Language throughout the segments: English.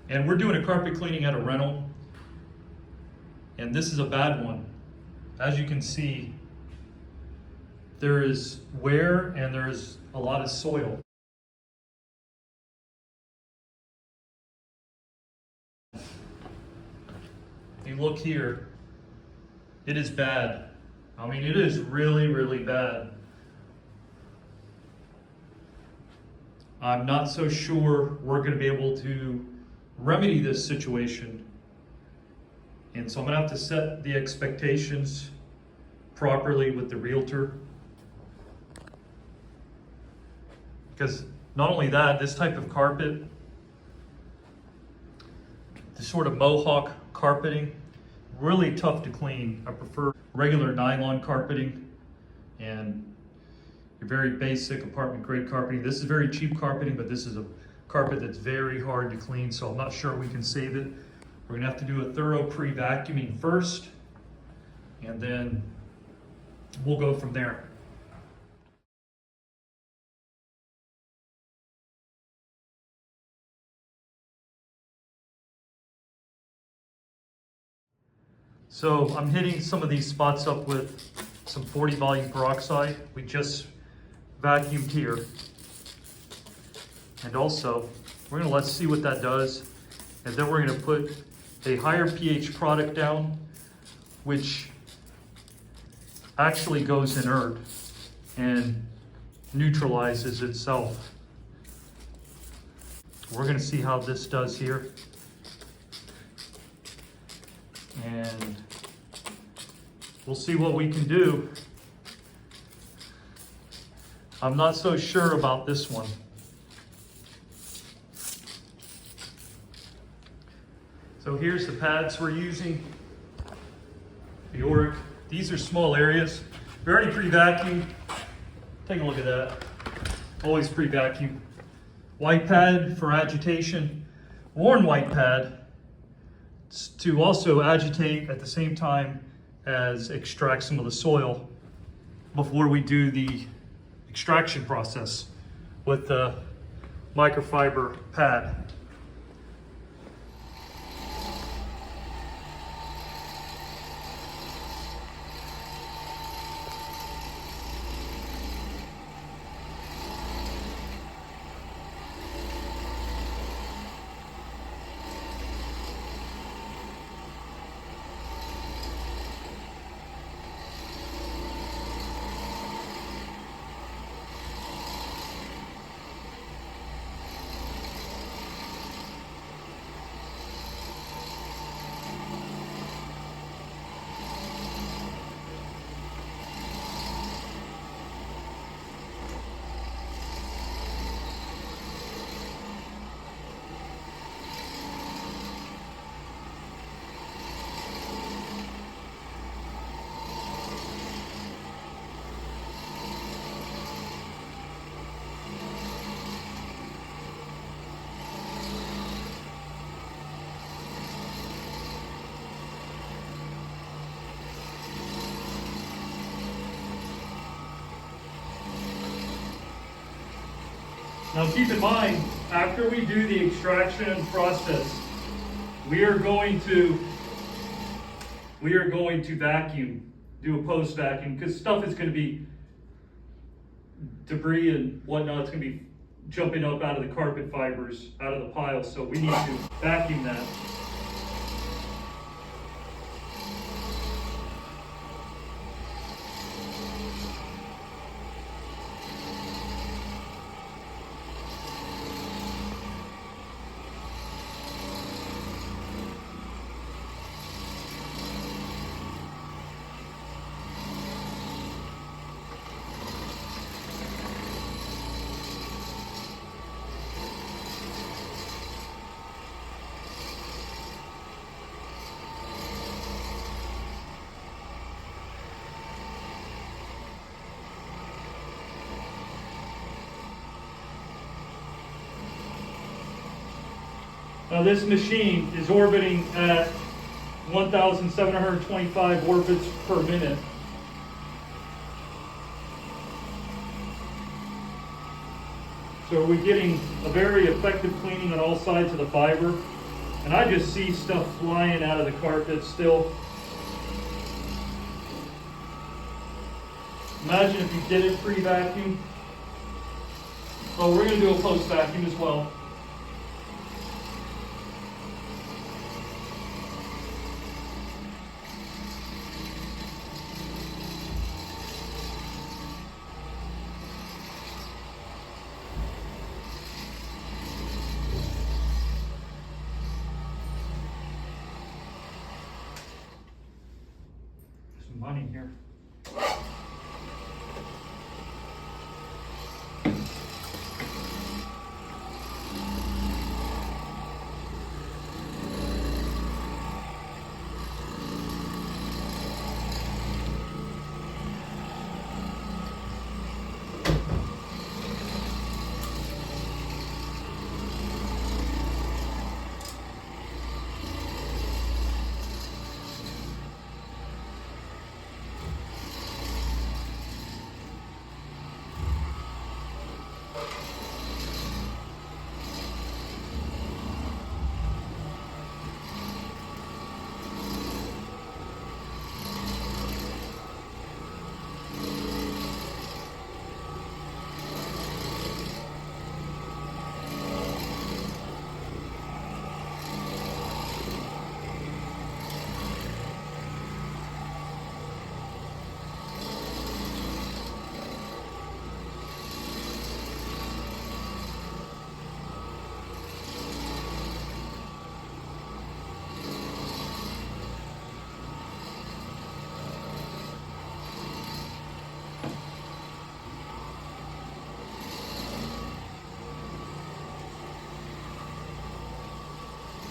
And we're doing a carpet cleaning at a rental, and this is a bad one. As you can see, there is wear and there is a lot of soil. If you look here, it is bad. I mean, it is really, really bad. I'm not so sure we're going to be able to remedy this situation. And so I'm going to have to set the expectations properly with the realtor. Because not only that, this type of carpet, this sort of mohawk carpeting, really tough to clean. I prefer regular nylon carpeting and your very basic apartment grade carpeting. This is very cheap carpeting, but this is a carpet that's very hard to clean, so I'm not sure we can save it. We're gonna have to do a thorough pre-vacuuming first, and then we'll go from there. So I'm hitting some of these spots up with some 40 volume peroxide. We just vacuumed here. And also, we're gonna let's see what that does. And then we're gonna put a higher pH product down, which actually goes inert and neutralizes itself. We're gonna see how this does here. And we'll see what we can do. I'm not so sure about this one. So here's the pads we're using. The Oric. These are small areas. We already pre-vacuumed. Take a look at that. Always pre-vacuum. White pad for agitation. Worn white pad to also agitate at the same time as extract some of the soil before we do the extraction process with the microfiber pad. Now keep in mind, after we do the extraction process, we are going to vacuum, do a post vacuum, because stuff is going to be debris and whatnot. It's going to be jumping up out of the carpet fibers, out of the pile. So we need to vacuum that. Now this machine is orbiting at 1,725 orbits per minute. So we're getting a very effective cleaning on all sides of the fiber. And I just see stuff flying out of the carpet still. Imagine if you did it pre-vacuum. Oh, we're going to do a post-vacuum as well. Some money here.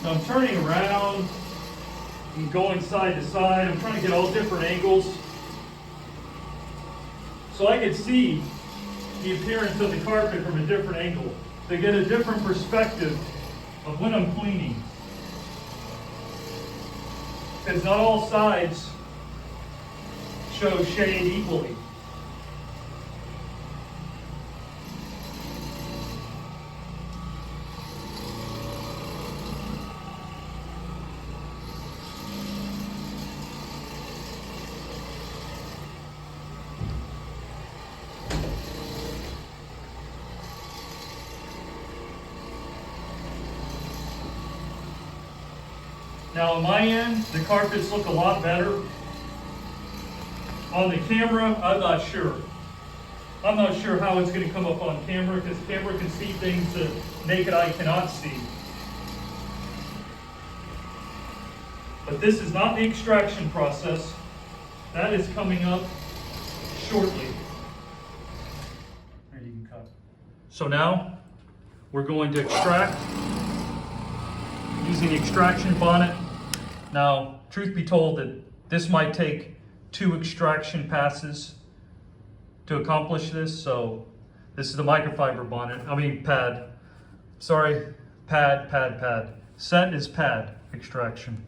Now I'm turning around and going side to side. I'm trying to get all different angles so I can see the appearance of the carpet from a different angle to get a different perspective of when I'm cleaning. Because not all sides show shade equally. Now on my end, the carpets look a lot better. On the camera, I'm not sure. I'm not sure how it's going to come up on camera because the camera can see things that naked eye cannot see. But this is not the extraction process. That is coming up shortly. There, you can cut. So now we're going to extract using the extraction bonnet. Now, truth be told, that this might take 2 extraction passes to accomplish this. So this is the microfiber bonnet, pad. Sorry, pad. SETT is pad extraction.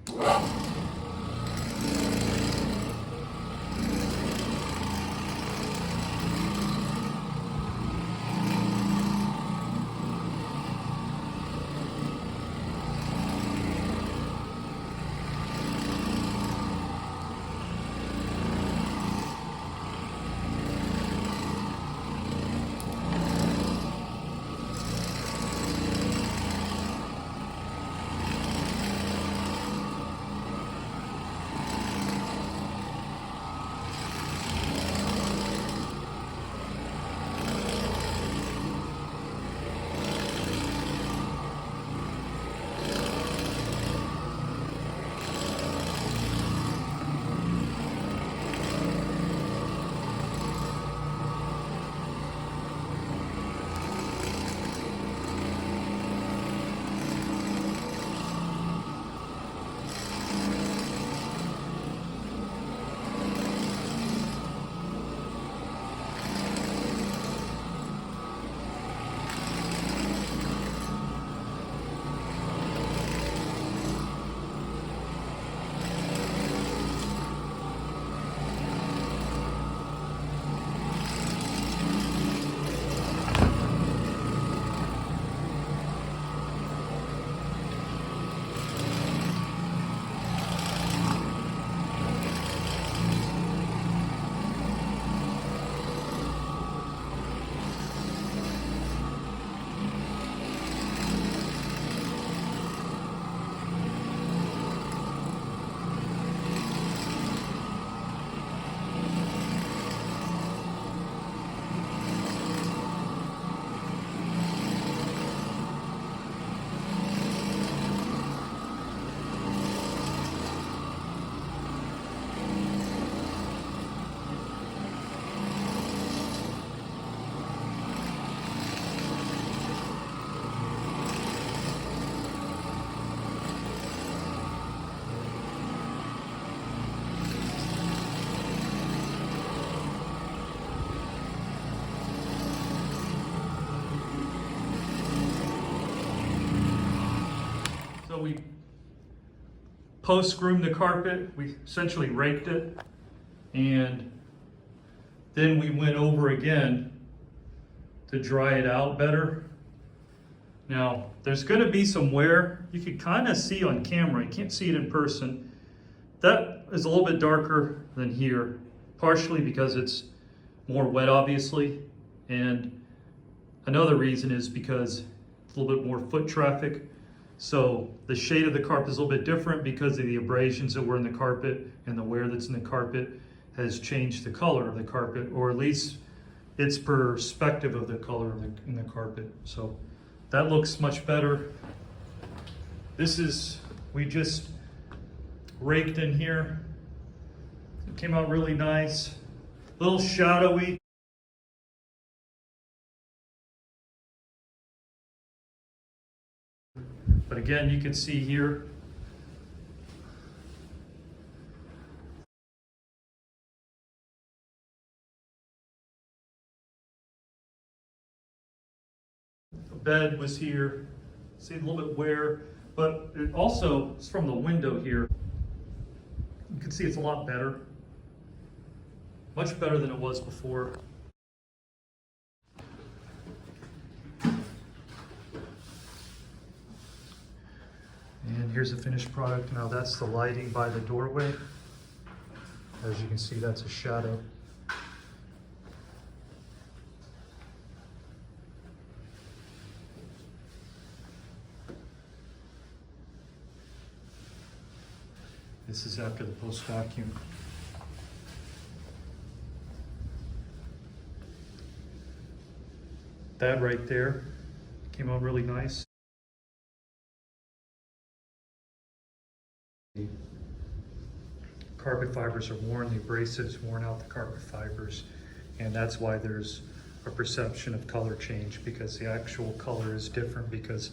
we post-groomed the carpet. We essentially raked it, and then we went over again to dry it out better. Now, there's gonna be some wear. You can kind of see on camera, you can't see it in person. That is a little bit darker than here, partially because it's more wet, obviously. And another reason is because it's a little bit more foot traffic. So the shade of the carpet is a little bit different because of the abrasions that were in the carpet, and the wear that's in the carpet has changed the color of the carpet, or at least its perspective of the color in the carpet. So that looks much better. This is, we just raked in here. It came out really nice. A little shadowy. But again, you can see here, the bed was here. See a little bit wear, but it also is from the window here. You can see it's a lot better. Much better than it was before. And here's the finished product. Now that's the lighting by the doorway. As you can see, that's a shadow. This is after the post vacuum. That right there came out really nice. The carpet fibers are worn, the abrasives worn out the carpet fibers, and that's why there's a perception of color change, because the actual color is different. Because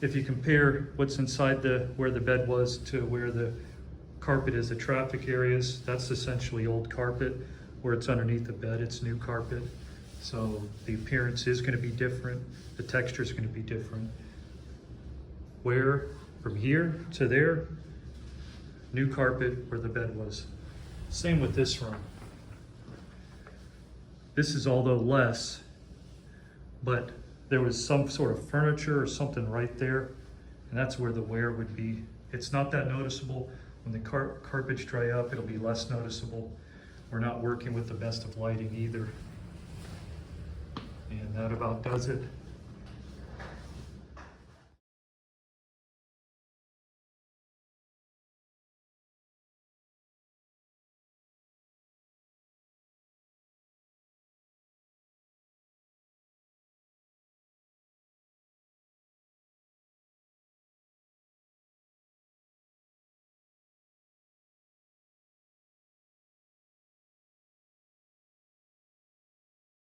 if you compare what's inside where the bed was to where the carpet is, the traffic areas, that's essentially old carpet. Where it's underneath the bed, it's new carpet. So the appearance is going to be different, the texture is going to be different. Where from here to there, new carpet where the bed was. Same with this room. This is although less, but there was some sort of furniture or something right there, and that's where the wear would be. It's not that noticeable. When the carpets dry up, it'll be less noticeable. We're not working with the best of lighting either. And that about does it.